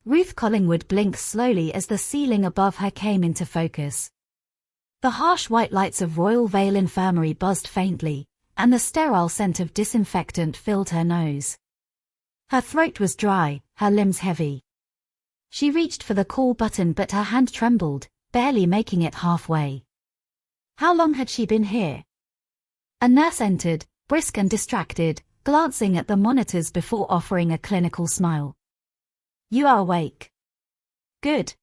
Ruth Collingwood blinked slowly as the ceiling above her came into focus. The harsh white lights of Royal Vale Infirmary buzzed faintly, and the sterile scent of disinfectant filled her nose. Her throat was dry, her limbs heavy. She reached for the call button but her hand trembled, barely making it halfway. How long had she been here? A nurse entered, brisk and distracted, glancing at the monitors before offering a clinical smile. "You are awake. Good.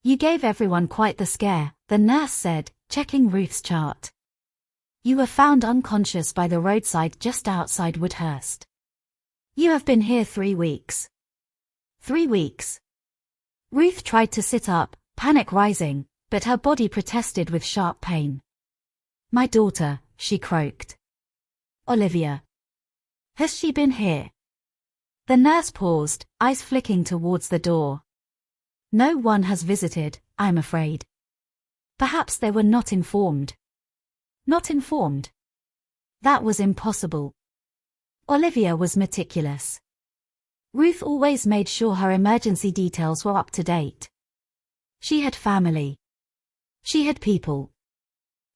You gave everyone quite the scare," the nurse said, checking Ruth's chart. "You were found unconscious by the roadside just outside Woodhurst. You have been here 3 weeks. 3 weeks." Ruth tried to sit up, panic rising, but her body protested with sharp pain. "My daughter," she croaked. "Olivia. Has she been here?" The nurse paused, eyes flicking towards the door. "No one has visited, I'm afraid." Perhaps they were not informed. Not informed? That was impossible. Olivia was meticulous. Ruth always made sure her emergency details were up to date. She had family. She had people.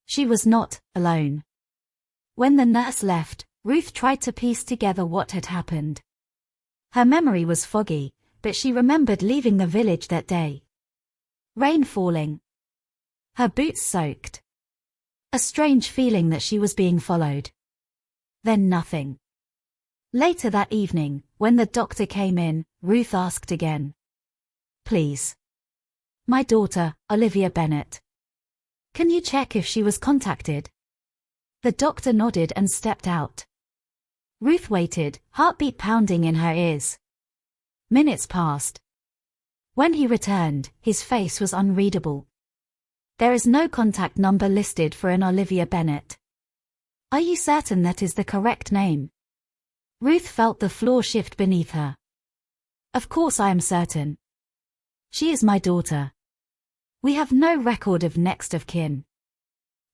She was not alone. When the nurse left, Ruth tried to piece together what had happened. Her memory was foggy, but she remembered leaving the village that day. Rain falling. Her boots soaked. A strange feeling that she was being followed. Then nothing. Later that evening, when the doctor came in, Ruth asked again. "Please. My daughter, Olivia Bennett. Can you check if she was contacted?" The doctor nodded and stepped out. Ruth waited, heartbeat pounding in her ears. Minutes passed. When he returned, his face was unreadable. "There is no contact number listed for an Olivia Bennett. Are you certain that is the correct name?" Ruth felt the floor shift beneath her. "Of course I am certain. She is my daughter. We have no record of next of kin."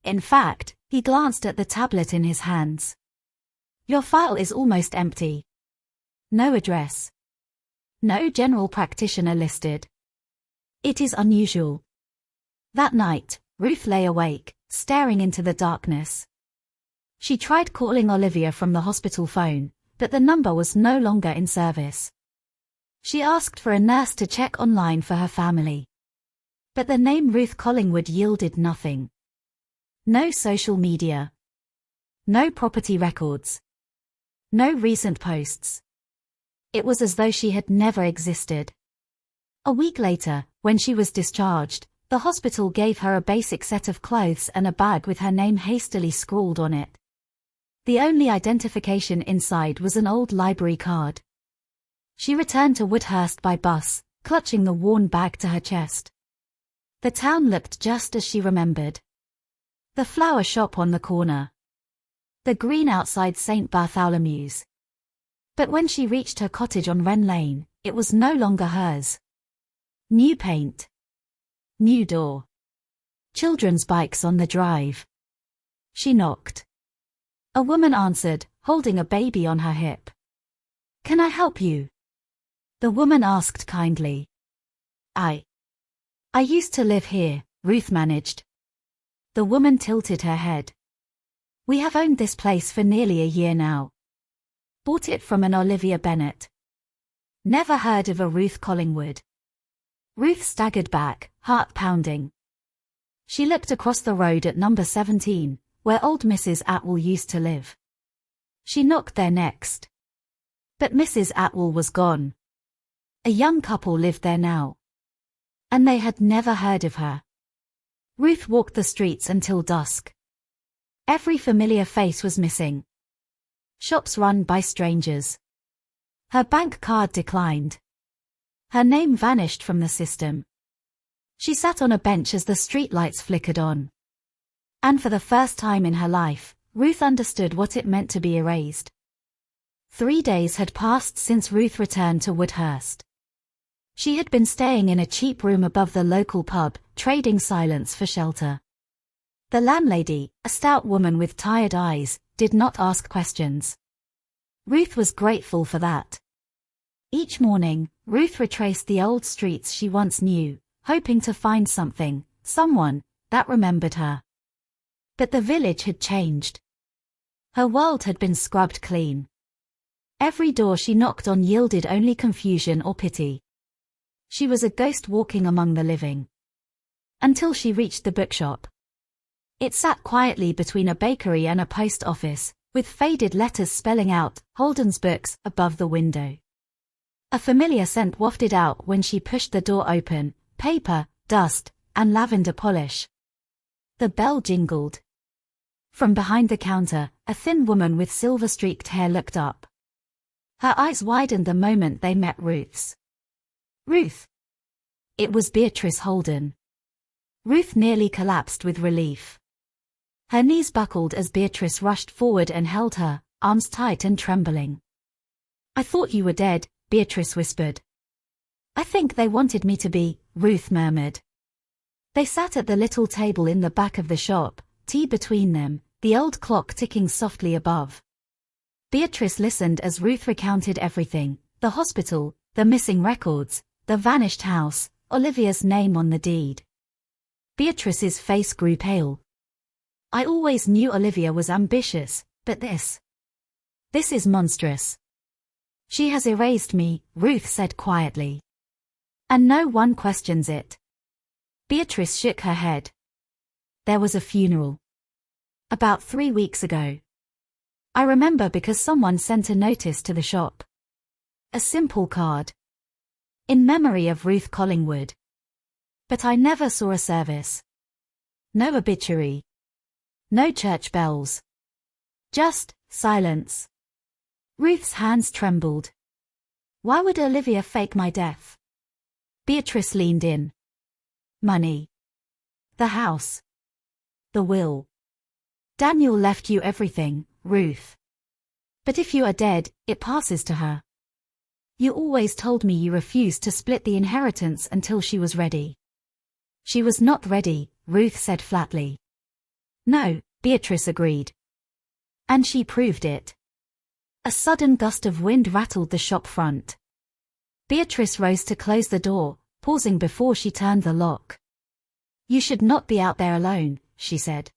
In fact, he glanced at the tablet in his hands. "Your file is almost empty. No address. No general practitioner listed. It is unusual." That night, Ruth lay awake, staring into the darkness. She tried calling Olivia from the hospital phone, but the number was no longer in service. She asked for a nurse to check online for her family. But the name Ruth Collingwood yielded nothing. No social media. No property records. No recent posts. It was as though she had never existed. A week later, when she was discharged, the hospital gave her a basic set of clothes and a bag with her name hastily scrawled on it. The only identification inside was an old library card. She returned to Woodhurst by bus, clutching the worn bag to her chest. The town looked just as she remembered. The flower shop on the corner. The green outside St. Bartholomew's. But when she reached her cottage on Wren Lane, it was no longer hers. New paint. New door. Children's bikes on the drive. She knocked. A woman answered, holding a baby on her hip. "Can I help you?" The woman asked kindly. I used to live here," Ruth managed. The woman tilted her head. "We have owned this place for nearly a year now. Bought it from an Olivia Bennett. Never heard of a Ruth Collingwood." Ruth staggered back, heart pounding. She looked across the road at number 17, where old Mrs. Atwell used to live. She knocked there next. But Mrs. Atwell was gone. A young couple lived there now. And they had never heard of her. Ruth walked the streets until dusk. Every familiar face was missing. Shops run by strangers. Her bank card declined. Her name vanished from the system. She sat on a bench as the streetlights flickered on. And for the first time in her life, Ruth understood what it meant to be erased. 3 days had passed since Ruth returned to Woodhurst. She had been staying in a cheap room above the local pub, trading silence for shelter. The landlady, a stout woman with tired eyes, did not ask questions. Ruth was grateful for that. Each morning, Ruth retraced the old streets she once knew, hoping to find something, someone, that remembered her. But the village had changed. Her world had been scrubbed clean. Every door she knocked on yielded only confusion or pity. She was a ghost walking among the living. Until she reached the bookshop. It sat quietly between a bakery and a post office, with faded letters spelling out Holden's Books above the window. A familiar scent wafted out when she pushed the door open, paper, dust, and lavender polish. The bell jingled. From behind the counter, a thin woman with silver-streaked hair looked up. Her eyes widened the moment they met Ruth's. Ruth! It was Beatrice Holden. Ruth nearly collapsed with relief. Her knees buckled as Beatrice rushed forward and held her, arms tight and trembling. "I thought you were dead," Beatrice whispered. "I think they wanted me to be," Ruth murmured. They sat at the little table in the back of the shop, tea between them, the old clock ticking softly above. Beatrice listened as Ruth recounted everything, the hospital, the missing records, the vanished house, Olivia's name on the deed. Beatrice's face grew pale. "I always knew Olivia was ambitious, but this is monstrous. She has erased me," Ruth said quietly. "And no one questions it." Beatrice shook her head. "There was a funeral. About 3 weeks ago. I remember because someone sent a notice to the shop. A simple card. In memory of Ruth Collingwood. But I never saw a service. No obituary. No church bells. Just silence." Ruth's hands trembled. "Why would Olivia fake my death?" Beatrice leaned in. "Money. The house. The will. Daniel left you everything, Ruth. But if you are dead, it passes to her. You always told me you refused to split the inheritance until she was ready." "She was not ready," Ruth said flatly. "No," Beatrice agreed. "And she proved it." A sudden gust of wind rattled the shop front. Beatrice rose to close the door, pausing before she turned the lock. "You should not be out there alone," she said.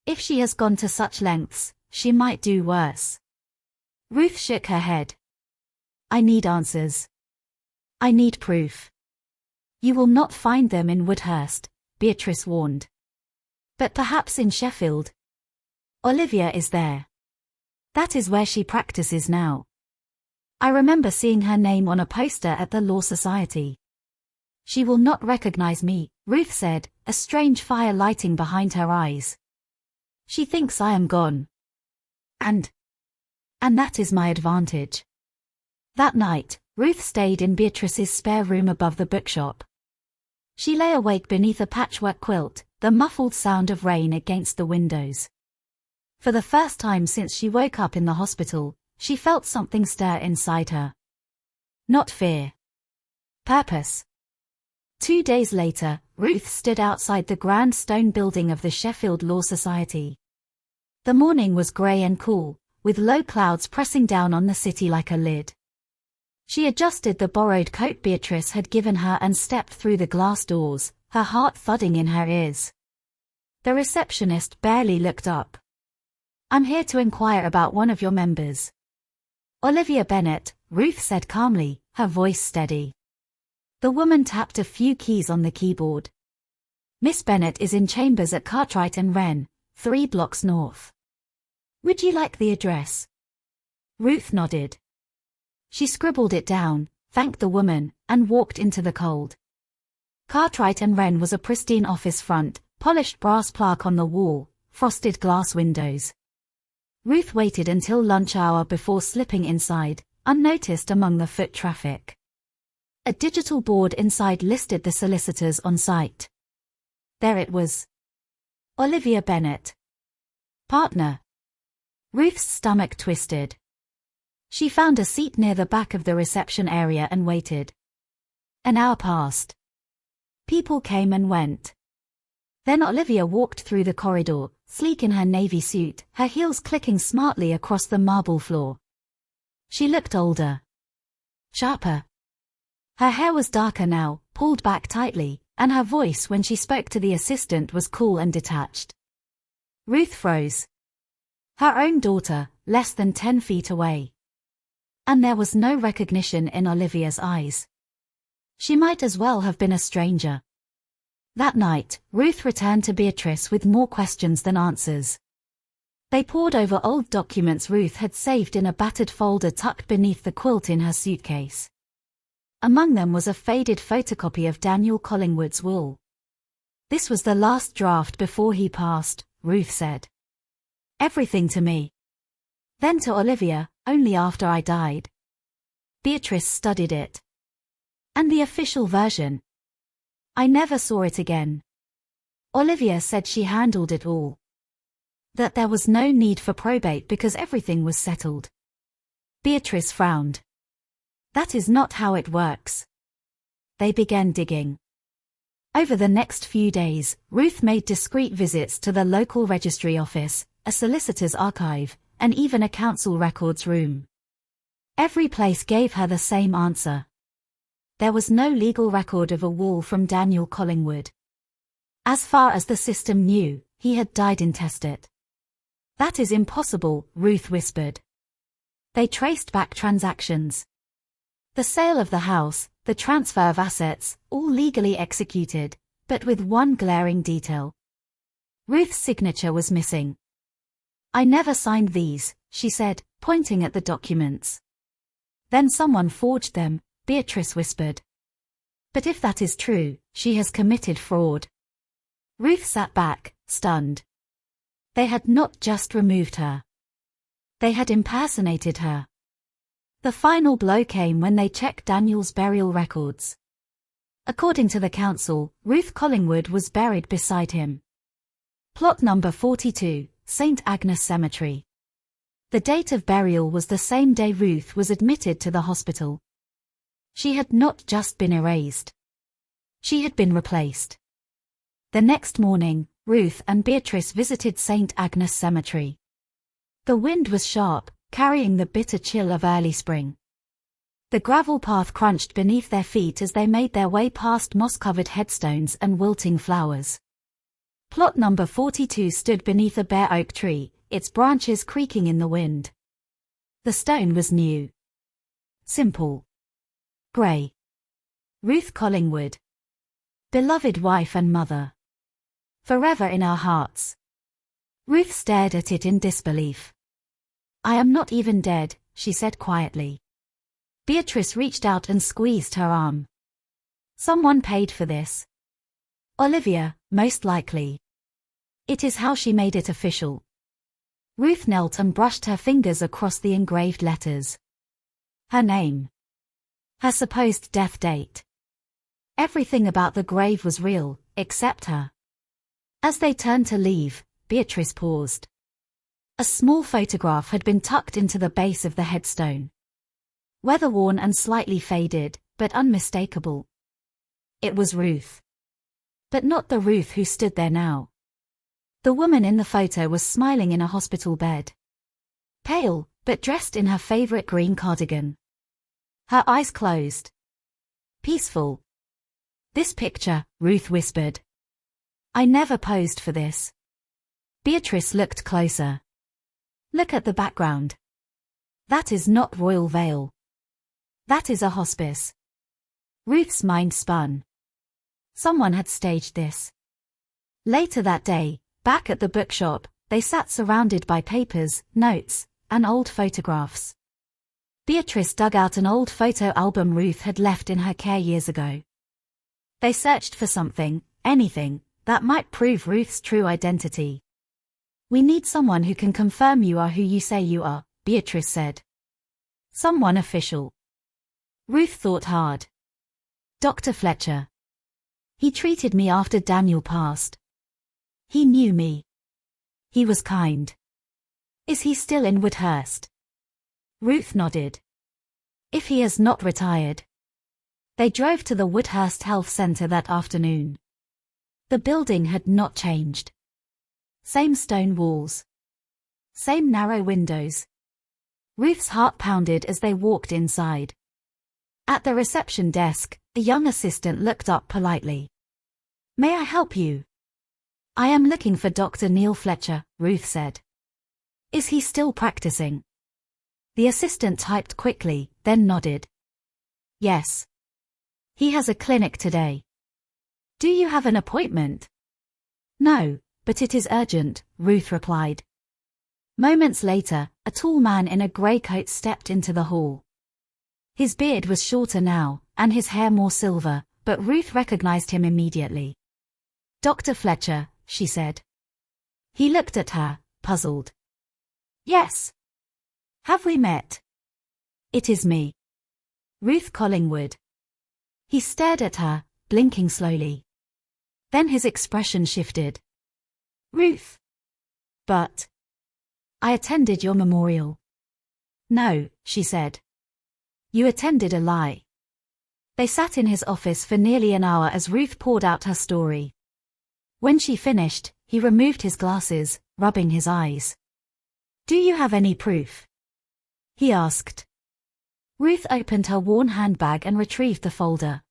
"If she has gone to such lengths, she might do worse." Ruth shook her head. "I need answers. I need proof." "You will not find them in Woodhurst," Beatrice warned. "But perhaps in Sheffield. Olivia is there. That is where she practices now. I remember seeing her name on a poster at the Law Society." "She will not recognize me," Ruth said, a strange fire lighting behind her eyes. "She thinks I am gone. And that is my advantage." That night, Ruth stayed in Beatrice's spare room above the bookshop. She lay awake beneath a patchwork quilt, the muffled sound of rain against the windows. For the first time since she woke up in the hospital, she felt something stir inside her. Not fear. Purpose. 2 days later, Ruth stood outside the grand stone building of the Sheffield Law Society. The morning was grey and cool, with low clouds pressing down on the city like a lid. She adjusted the borrowed coat Beatrice had given her and stepped through the glass doors, her heart thudding in her ears. The receptionist barely looked up. "I'm here to inquire about one of your members." "Olivia Bennett," Ruth said calmly, her voice steady. The woman tapped a few keys on the keyboard. "Miss Bennett is in chambers at Cartwright and Wren, 3 blocks north. Would you like the address?" Ruth nodded. She scribbled it down, thanked the woman, and walked into the cold. Cartwright and Wren was a pristine office front, polished brass plaque on the wall, frosted glass windows. Ruth waited until lunch hour before slipping inside, unnoticed among the foot traffic. A digital board inside listed the solicitors on site. There it was. Olivia Bennett. Partner. Ruth's stomach twisted. She found a seat near the back of the reception area and waited. An hour passed. People came and went. Then Olivia walked through the corridor, sleek in her navy suit, her heels clicking smartly across the marble floor. She looked older. sharper. Her hair was darker now, pulled back tightly, and her voice when she spoke to the assistant was cool and detached. Ruth froze. Her own daughter, less than 10 feet away. And there was no recognition in Olivia's eyes. She might as well have been a stranger. That night, Ruth returned to Beatrice with more questions than answers. They pored over old documents Ruth had saved in a battered folder tucked beneath the quilt in her suitcase. Among them was a faded photocopy of Daniel Collingwood's will. This was the last draft before he passed, Ruth said. Everything to me. Then to Olivia, only after I died. Beatrice studied it. And the official version. I never saw it again. Olivia said she handled it all. That there was no need for probate because everything was settled. Beatrice frowned. That is not how it works. They began digging. Over the next few days, Ruth made discreet visits to the local registry office, a solicitor's archive, and even a council records room. Every place gave her the same answer. There was no legal record of a will from Daniel Collingwood. As far as the system knew, he had died intestate. That is impossible, Ruth whispered. They traced back transactions. The sale of the house, the transfer of assets, all legally executed, but with one glaring detail. Ruth's signature was missing. I never signed these, she said, pointing at the documents. Then someone forged them, Beatrice whispered. But if that is true, she has committed fraud. Ruth sat back, stunned. They had not just removed her. They had impersonated her. The final blow came when they checked Daniel's burial records. According to the council, Ruth Collingwood was buried beside him. Plot number 42, St. Agnes Cemetery. The date of burial was the same day Ruth was admitted to the hospital. She had not just been erased. She had been replaced. The next morning, Ruth and Beatrice visited St. Agnes Cemetery. The wind was sharp, carrying the bitter chill of early spring. The gravel path crunched beneath their feet as they made their way past moss-covered headstones and wilting flowers. Plot number 42 stood beneath a bare oak tree, its branches creaking in the wind. The stone was new. Simple. Grey. Ruth Collingwood. Beloved wife and mother. Forever in our hearts. Ruth stared at it in disbelief. I am not even dead, she said quietly. Beatrice reached out and squeezed her arm. Someone paid for this. Olivia, most likely. It is how she made it official. Ruth knelt and brushed her fingers across the engraved letters. Her name. Her supposed death date. Everything about the grave was real, except her. As they turned to leave, Beatrice paused. A small photograph had been tucked into the base of the headstone. Weather-worn and slightly faded, but unmistakable. It was Ruth. But not the Ruth who stood there now. The woman in the photo was smiling in a hospital bed. Pale, but dressed in her favorite green cardigan. Her eyes closed. Peaceful. This picture, Ruth whispered. I never posed for this. Beatrice looked closer. Look at the background. That is not Royal Vale. That is a hospice. Ruth's mind spun. Someone had staged this. Later that day, back at the bookshop, they sat surrounded by papers, notes, and old photographs. Beatrice dug out an old photo album Ruth had left in her care years ago. They searched for something, anything, that might prove Ruth's true identity. We need someone who can confirm you are who you say you are, Beatrice said. Someone official. Ruth thought hard. Dr. Fletcher. He treated me after Daniel passed. He knew me. He was kind. Is he still in Woodhurst? Ruth nodded. If he has not retired. They drove to the Woodhurst Health Centre that afternoon. The building had not changed. Same stone walls. Same narrow windows. Ruth's heart pounded as they walked inside. At the reception desk, a young assistant looked up politely. "May I help you?" "I am looking for Dr. Neil Fletcher," Ruth said. "Is he still practicing?" The assistant typed quickly, then nodded. "Yes. He has a clinic today." "Do you have an appointment?" "No, but it is urgent," Ruth replied. Moments later, a tall man in a grey coat stepped into the hall. His beard was shorter now, and his hair more silver, but Ruth recognized him immediately. "Dr. Fletcher," she said. He looked at her, puzzled. "Yes. Have we met?" "It is me. Ruth Collingwood." He stared at her, blinking slowly. Then his expression shifted. "Ruth. But I attended your memorial." "No," she said. "You attended a lie." They sat in his office for nearly an hour as Ruth poured out her story. When she finished, he removed his glasses, rubbing his eyes. "Do you have any proof?" he asked. Ruth opened her worn handbag and retrieved the folder.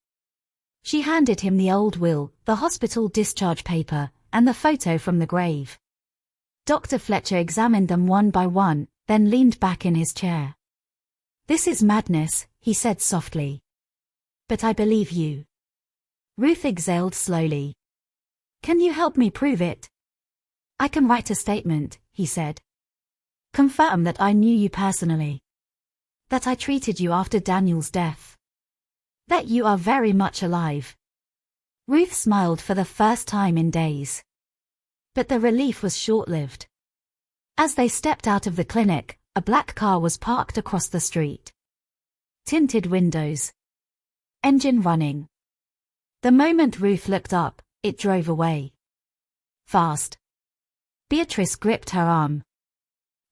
She handed him the old will, the hospital discharge paper, and the photo from the grave. Dr. Fletcher examined them one by one, then leaned back in his chair. "This is madness," he said softly. "But I believe you." Ruth exhaled slowly. "Can you help me prove it?" "I can write a statement," he said. "Confirm that I knew you personally. That I treated you after Daniel's death. That you are very much alive." Ruth smiled for the first time in days. But the relief was short-lived. As they stepped out of the clinic, a black car was parked across the street. Tinted windows. Engine running. The moment Ruth looked up, it drove away. Fast. Beatrice gripped her arm.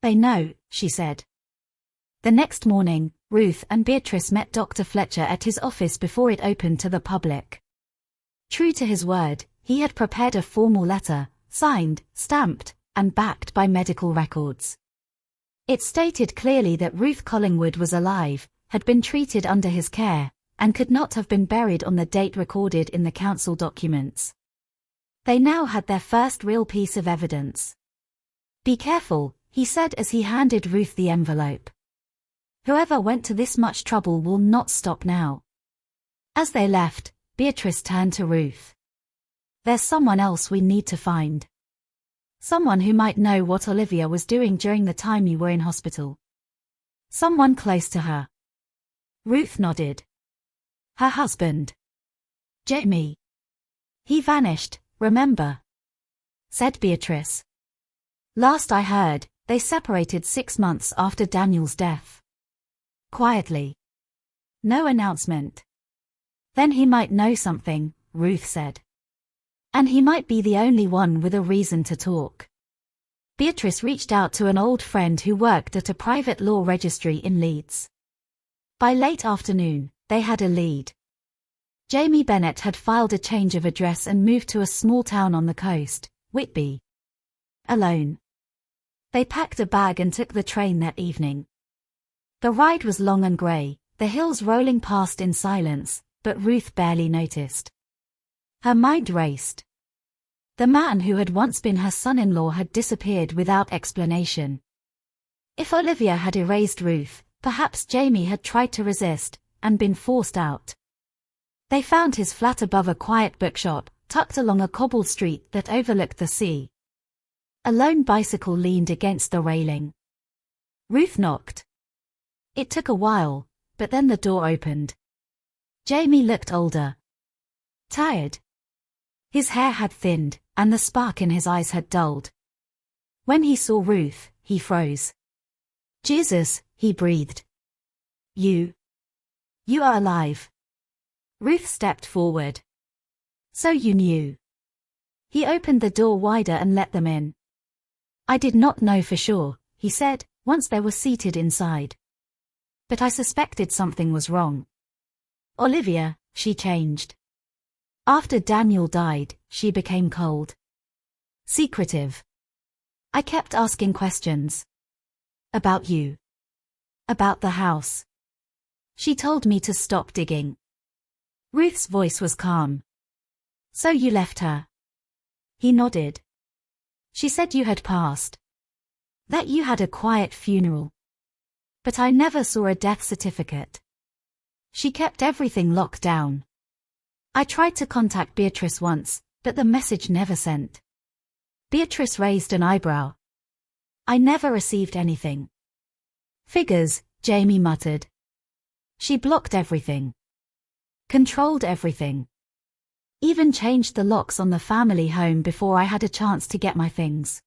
"They know," she said. The next morning, Ruth and Beatrice met Dr. Fletcher at his office before it opened to the public. True to his word, he had prepared a formal letter, signed, stamped, and backed by medical records. It stated clearly that Ruth Collingwood was alive, had been treated under his care, and could not have been buried on the date recorded in the council documents. They now had their first real piece of evidence. "Be careful," he said as he handed Ruth the envelope. "Whoever went to this much trouble will not stop now." As they left, Beatrice turned to Ruth. "There's someone else we need to find. Someone who might know what Olivia was doing during the time you were in hospital. Someone close to her." Ruth nodded. "Her husband. Jamie. He vanished, remember?" said Beatrice. "Last I heard, they separated 6 months after Daniel's death." Quietly. No announcement. "Then he might know something," Ruth said. "And he might be the only one with a reason to talk." Beatrice reached out to an old friend who worked at a private law registry in Leeds. By late afternoon, they had a lead. Jamie Bennett had filed a change of address and moved to a small town on the coast, Whitby. Alone. They packed a bag and took the train that evening. The ride was long and grey, the hills rolling past in silence, but Ruth barely noticed. Her mind raced. The man who had once been her son-in-law had disappeared without explanation. If Olivia had erased Ruth, perhaps Jamie had tried to resist, and been forced out. They found his flat above a quiet bookshop, tucked along a cobbled street that overlooked the sea. A lone bicycle leaned against the railing. Ruth knocked. It took a while, but then the door opened. Jamie looked older. Tired. His hair had thinned, and the spark in his eyes had dulled. When he saw Ruth, he froze. "Jesus," he breathed. You are alive." Ruth stepped forward. "So you knew." He opened the door wider and let them in. "I did not know for sure," he said, once they were seated inside. "But I suspected something was wrong. Olivia, she changed. After Daniel died, she became cold. Secretive. I kept asking questions. About you. About the house. She told me to stop digging. Ruth's voice was calm. So you left her? He nodded. She said you had passed. That you had a quiet funeral. But I never saw a death certificate. She kept everything locked down. I tried to contact Beatrice once, but the message never sent. Beatrice raised an eyebrow. I never received anything. Figures, Jamie muttered. She blocked everything. Controlled everything. Even changed the locks on the family home before I had a chance to get my things.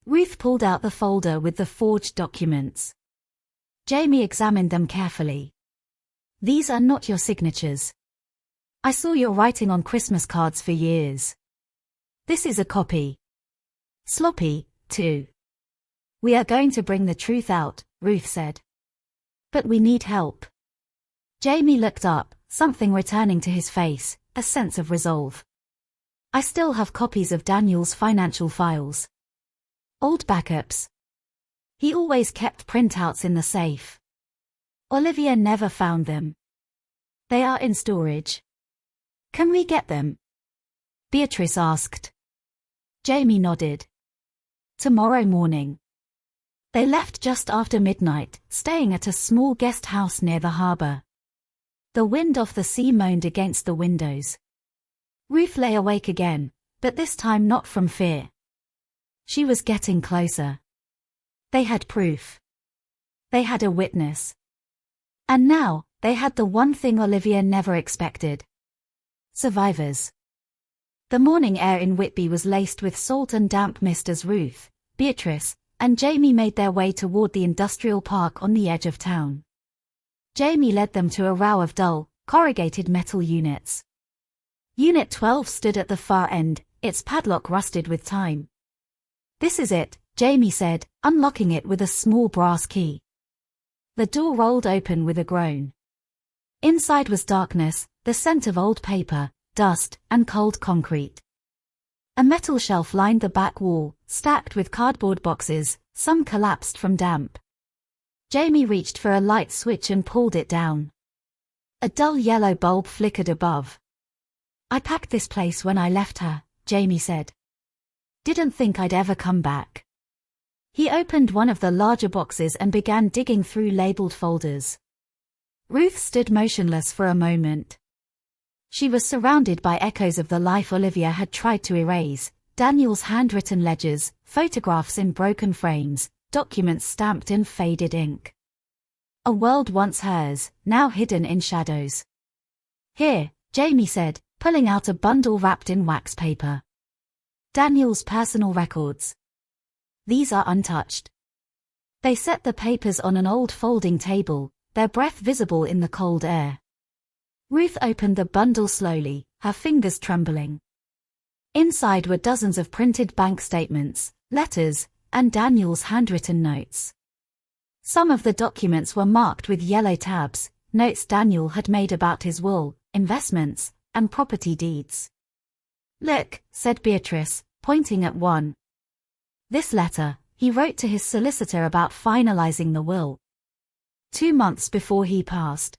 Ruth pulled out the folder with the forged documents. Jamie examined them carefully. These are not your signatures. I saw your writing on Christmas cards for years. This is a copy. Sloppy, too. We are going to bring the truth out, Ruth said. But we need help. Jamie looked up, something returning to his face, a sense of resolve. I still have copies of Daniel's financial files. Old backups. He always kept printouts in the safe. Olivia never found them. They are in storage. Can we get them? Beatrice asked. Jamie nodded. Tomorrow morning. They left just after midnight, staying at a small guest house near the harbor. The wind off the sea moaned against the windows. Ruth lay awake again, but this time not from fear. She was getting closer. They had proof. They had a witness. And now, they had the one thing Olivia never expected. Survivors. The morning air in Whitby was laced with salt and damp mist as Ruth, Beatrice, and Jamie made their way toward the industrial park on the edge of town. Jamie led them to a row of dull, corrugated metal units. Unit 12 stood at the far end, its padlock rusted with time. This is it, Jamie said, unlocking it with a small brass key. The door rolled open with a groan. Inside was darkness, the scent of old paper, dust, and cold concrete. A metal shelf lined the back wall, stacked with cardboard boxes, some collapsed from damp. Jamie reached for a light switch and pulled it down. A dull yellow bulb flickered above. I packed this place when I left her, Jamie said. Didn't think I'd ever come back. He opened one of the larger boxes and began digging through labeled folders. Ruth stood motionless for a moment. She was surrounded by echoes of the life Olivia had tried to erase, Daniel's handwritten ledgers, photographs in broken frames, documents stamped in faded ink. A world once hers, now hidden in shadows. Here, Jamie said, pulling out a bundle wrapped in wax paper. Daniel's personal records. These are untouched. They set the papers on an old folding table, their breath visible in the cold air. Ruth opened the bundle slowly, her fingers trembling. Inside were dozens of printed bank statements, letters, and Daniel's handwritten notes. Some of the documents were marked with yellow tabs, notes Daniel had made about his will, investments, and property deeds. Look, said Beatrice, pointing at one. This letter, he wrote to his solicitor about finalizing the will. 2 months before he passed.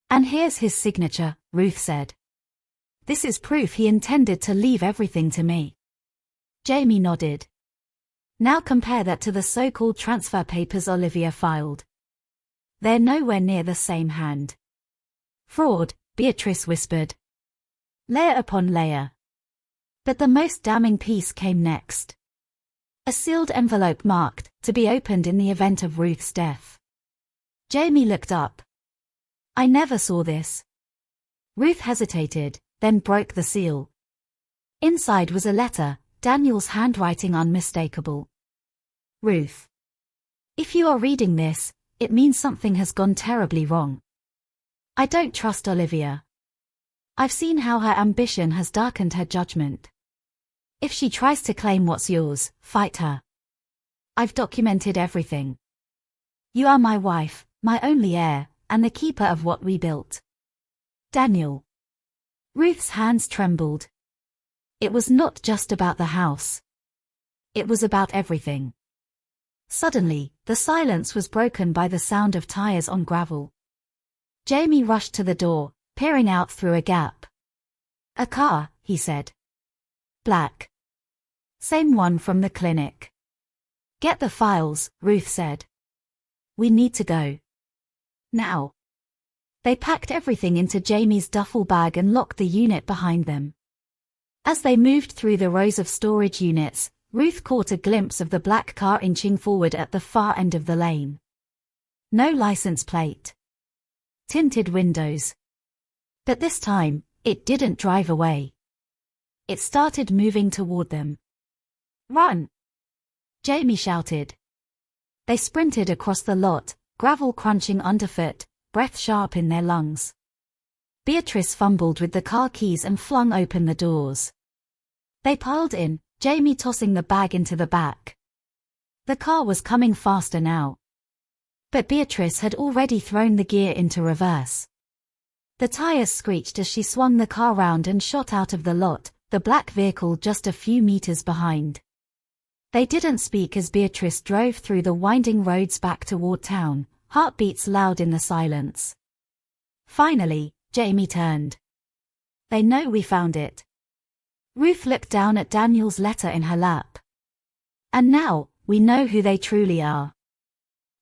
And here's his signature, Ruth said. This is proof he intended to leave everything to me. Jamie nodded. Now compare that to the so-called transfer papers Olivia filed. They're nowhere near the same hand. Fraud, Beatrice whispered. Layer upon layer. But the most damning piece came next. A sealed envelope marked, to be opened in the event of Ruth's death. Jamie looked up. I never saw this. Ruth hesitated, then broke the seal. Inside was a letter, Daniel's handwriting unmistakable. Ruth. If you are reading this, it means something has gone terribly wrong. I don't trust Olivia. I've seen how her ambition has darkened her judgment. If she tries to claim what's yours, fight her. I've documented everything. You are my wife, my only heir, and the keeper of what we built. Daniel. Ruth's hands trembled. It was not just about the house. It was about everything. Suddenly, the silence was broken by the sound of tires on gravel. Jamie rushed to the door, peering out through a gap. "A car," he said. "Black. Same one from the clinic." "Get the files," Ruth said. "We need to go. Now." They packed everything into Jamie's duffel bag and locked the unit behind them. As they moved through the rows of storage units, Ruth caught a glimpse of the black car inching forward at the far end of the lane. No license plate. Tinted windows. But this time, it didn't drive away. It started moving toward them. "Run!" Jamie shouted. They sprinted across the lot, gravel crunching underfoot, breath sharp in their lungs. Beatrice fumbled with the car keys and flung open the doors. They piled in, Jamie tossing the bag into the back. The car was coming faster now. But Beatrice had already thrown the gear into reverse. The tires screeched as she swung the car round and shot out of the lot, the black vehicle just a few meters behind. They didn't speak as Beatrice drove through the winding roads back toward town, heartbeats loud in the silence. Finally, Jamie turned. "They know we found it." Ruth looked down at Daniel's letter in her lap. "And now, we know who they truly are."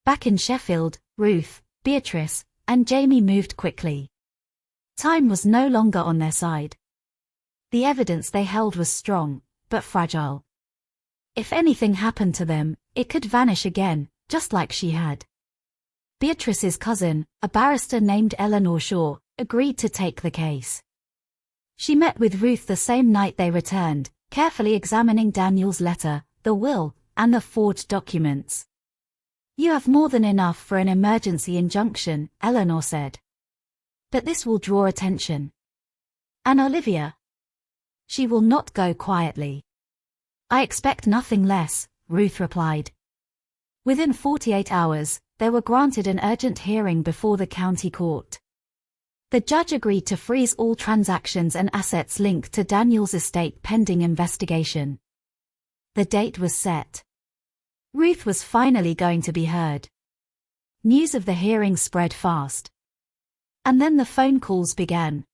Back in Sheffield, Ruth, Beatrice, and Jamie moved quickly. Time was no longer on their side. The evidence they held was strong, but fragile. If anything happened to them, it could vanish again, just like she had. Beatrice's cousin, a barrister named Eleanor Shaw, agreed to take the case. She met with Ruth the same night they returned, carefully examining Daniel's letter, the will, and the forged documents. "You have more than enough for an emergency injunction," Eleanor said. "But this will draw attention. And Olivia? She will not go quietly." "I expect nothing less," Ruth replied. Within 48 hours, they were granted an urgent hearing before the county court. The judge agreed to freeze all transactions and assets linked to Daniel's estate pending investigation. The date was set. Ruth was finally going to be heard. News of the hearing spread fast. And then the phone calls began.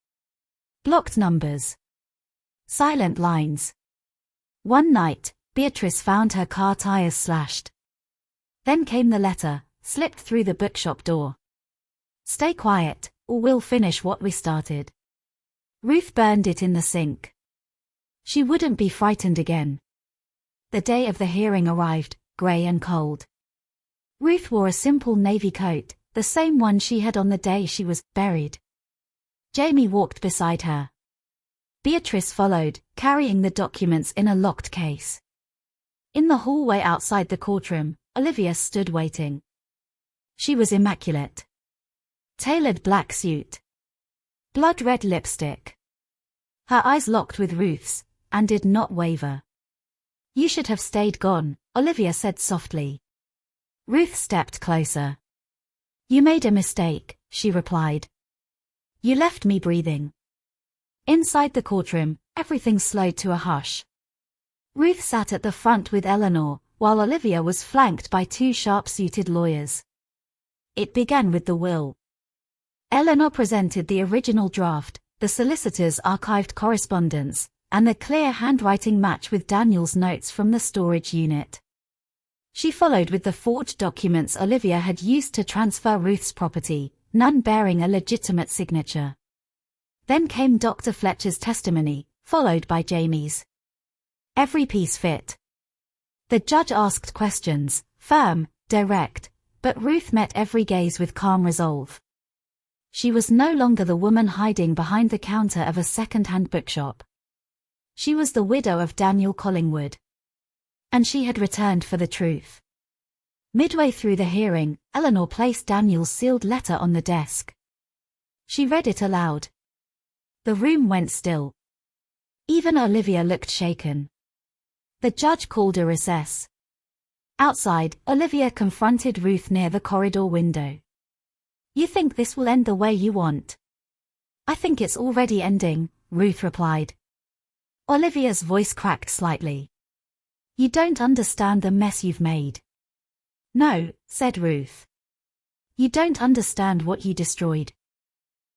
Blocked numbers. Silent lines. One night, Beatrice found her car tires slashed. Then came the letter, slipped through the bookshop door. "Stay quiet, or we'll finish what we started." Ruth burned it in the sink. She wouldn't be frightened again. The day of the hearing arrived, grey and cold. Ruth wore a simple navy coat, the same one she had on the day she was buried. Jamie walked beside her. Beatrice followed, carrying the documents in a locked case. In the hallway outside the courtroom, Olivia stood waiting. She was immaculate. Tailored black suit. Blood-red lipstick. Her eyes locked with Ruth's, and did not waver. "You should have stayed gone," Olivia said softly. Ruth stepped closer. "You made a mistake," she replied. "You left me breathing." Inside the courtroom, everything slowed to a hush. Ruth sat at the front with Eleanor, while Olivia was flanked by two sharp-suited lawyers. It began with the will. Eleanor presented the original draft, the solicitor's archived correspondence, and the clear handwriting match with Daniel's notes from the storage unit. She followed with the forged documents Olivia had used to transfer Ruth's property, none bearing a legitimate signature. Then came Dr. Fletcher's testimony, followed by Jamie's. Every piece fit. The judge asked questions, firm, direct, but Ruth met every gaze with calm resolve. She was no longer the woman hiding behind the counter of a second-hand bookshop. She was the widow of Daniel Collingwood. And she had returned for the truth. Midway through the hearing, Eleanor placed Daniel's sealed letter on the desk. She read it aloud. The room went still. Even Olivia looked shaken. The judge called a recess. Outside, Olivia confronted Ruth near the corridor window. "You think this will end the way you want?" "I think it's already ending," Ruth replied. Olivia's voice cracked slightly. "You don't understand the mess you've made." "No," said Ruth. "You don't understand what you destroyed.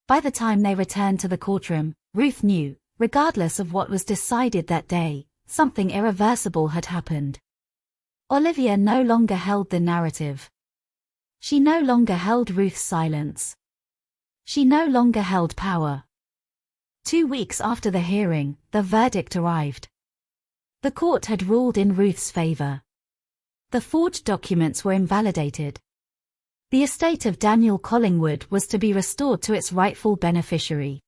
By the time they returned to the courtroom, Ruth knew, regardless of what was decided that day, something irreversible had happened. Olivia no longer held the narrative. She no longer held Ruth's silence. She no longer held power. 2 weeks after the hearing, the verdict arrived. The court had ruled in Ruth's favor. The forged documents were invalidated. The estate of Daniel Collingwood was to be restored to its rightful beneficiary.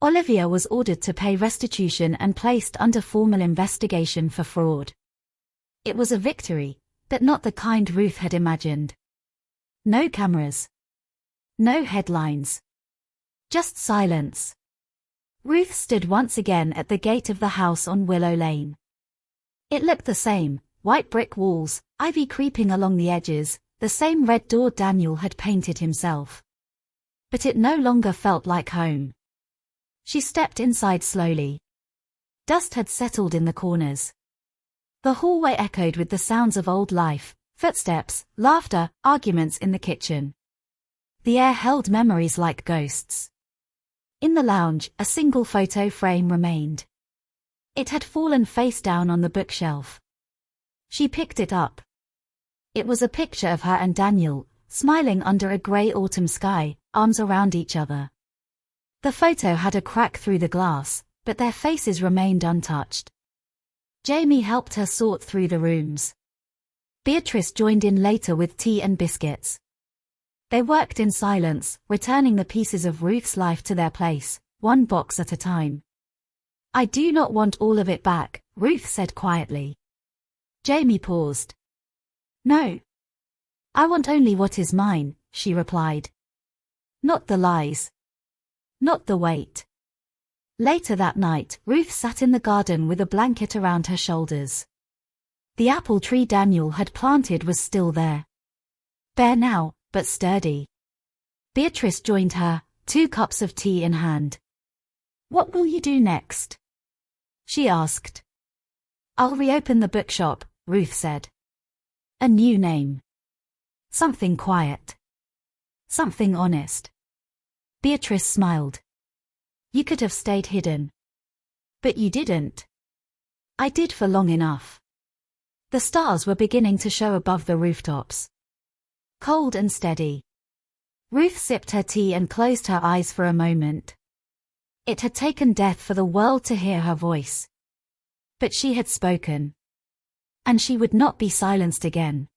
Olivia was ordered to pay restitution and placed under formal investigation for fraud. It was a victory, but not the kind Ruth had imagined. No cameras. No headlines. Just silence. Ruth stood once again at the gate of the house on Willow Lane. It looked the same, white brick walls, ivy creeping along the edges, the same red door Daniel had painted himself. But it no longer felt like home. She stepped inside slowly. Dust had settled in the corners. The hallway echoed with the sounds of old life, footsteps, laughter, arguments in the kitchen. The air held memories like ghosts. In the lounge, a single photo frame remained. It had fallen face down on the bookshelf. She picked it up. It was a picture of her and Daniel, smiling under a grey autumn sky, arms around each other. The photo had a crack through the glass, but their faces remained untouched. Jamie helped her sort through the rooms. Beatrice joined in later with tea and biscuits. They worked in silence, returning the pieces of Ruth's life to their place, one box at a time. "I do not want all of it back," Ruth said quietly. Jamie paused. "No. I want only what is mine," she replied. "Not the lies. Not the weight." Later that night, Ruth sat in the garden with a blanket around her shoulders. The apple tree Daniel had planted was still there. Bare now, but sturdy. Beatrice joined her, 2 cups of tea in hand. "What will you do next?" she asked. "I'll reopen the bookshop," Ruth said. "A new name. Something quiet. Something honest." Beatrice smiled. "You could have stayed hidden. But you didn't." "I did for long enough." The stars were beginning to show above the rooftops. Cold and steady. Ruth sipped her tea and closed her eyes for a moment. It had taken death for the world to hear her voice. But she had spoken. And she would not be silenced again.